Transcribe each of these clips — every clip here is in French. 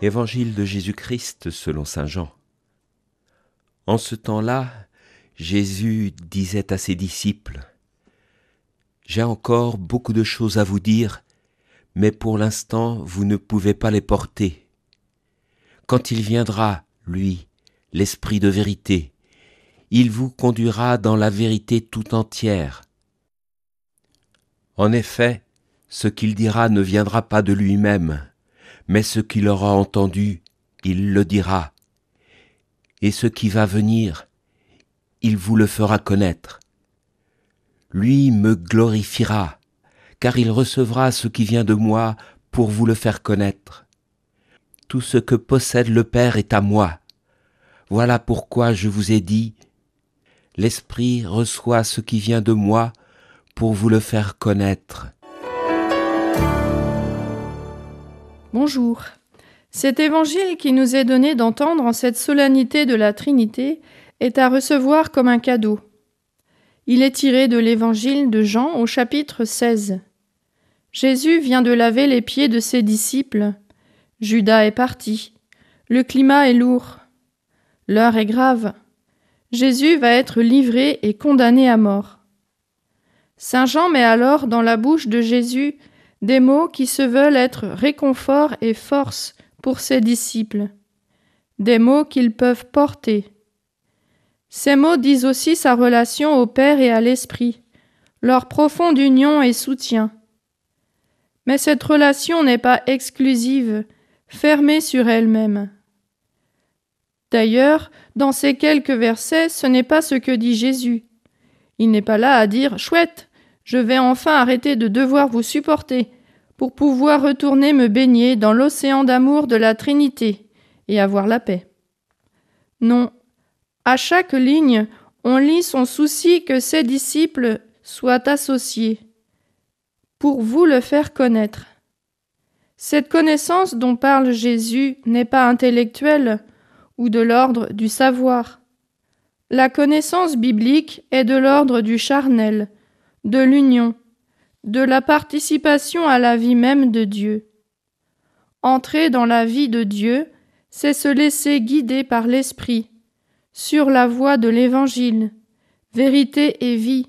Évangile de Jésus-Christ selon saint Jean. En ce temps-là, Jésus disait à ses disciples : « J'ai encore beaucoup de choses à vous dire, mais pour l'instant, vous ne pouvez pas les porter. Quand il viendra, lui, l'Esprit de vérité, il vous conduira dans la vérité tout entière. En effet, ce qu'il dira ne viendra pas de lui-même, mais ce qu'il aura entendu, il le dira. Et ce qui va venir, il vous le fera connaître. Lui me glorifiera, car il recevra ce qui vient de moi pour vous le faire connaître. Tout ce que possède le Père est à moi. Voilà pourquoi je vous ai dit, l'Esprit reçoit ce qui vient de moi pour vous le faire connaître. » Bonjour. Cet évangile qui nous est donné d'entendre en cette solennité de la Trinité est à recevoir comme un cadeau. Il est tiré de l'évangile de Jean au chapitre 16. Jésus vient de laver les pieds de ses disciples. Judas est parti. Le climat est lourd. L'heure est grave. Jésus va être livré et condamné à mort. Saint Jean met alors dans la bouche de Jésus des mots qui se veulent être réconfort et force pour ses disciples, des mots qu'ils peuvent porter. Ces mots disent aussi sa relation au Père et à l'Esprit, leur profonde union et soutien. Mais cette relation n'est pas exclusive, fermée sur elle-même. D'ailleurs, dans ces quelques versets, ce n'est pas ce que dit Jésus. Il n'est pas là à dire « Chouette, je vais enfin arrêter de devoir vous supporter pour pouvoir retourner me baigner dans l'océan d'amour de la Trinité et avoir la paix. » Non, à chaque ligne, on lit son souci que ses disciples soient associés pour vous le faire connaître. Cette connaissance dont parle Jésus n'est pas intellectuelle ou de l'ordre du savoir. La connaissance biblique est de l'ordre du charnel, de l'union, de la participation à la vie même de Dieu. Entrer dans la vie de Dieu, c'est se laisser guider par l'Esprit, sur la voie de l'Évangile, vérité et vie,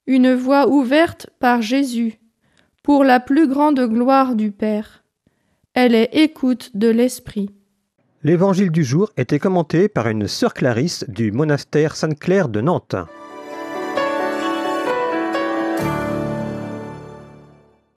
une voie ouverte par Jésus, pour la plus grande gloire du Père. Elle est écoute de l'Esprit. L'évangile du jour était commenté par une sœur Clarisse du monastère Sainte-Claire de Nantes.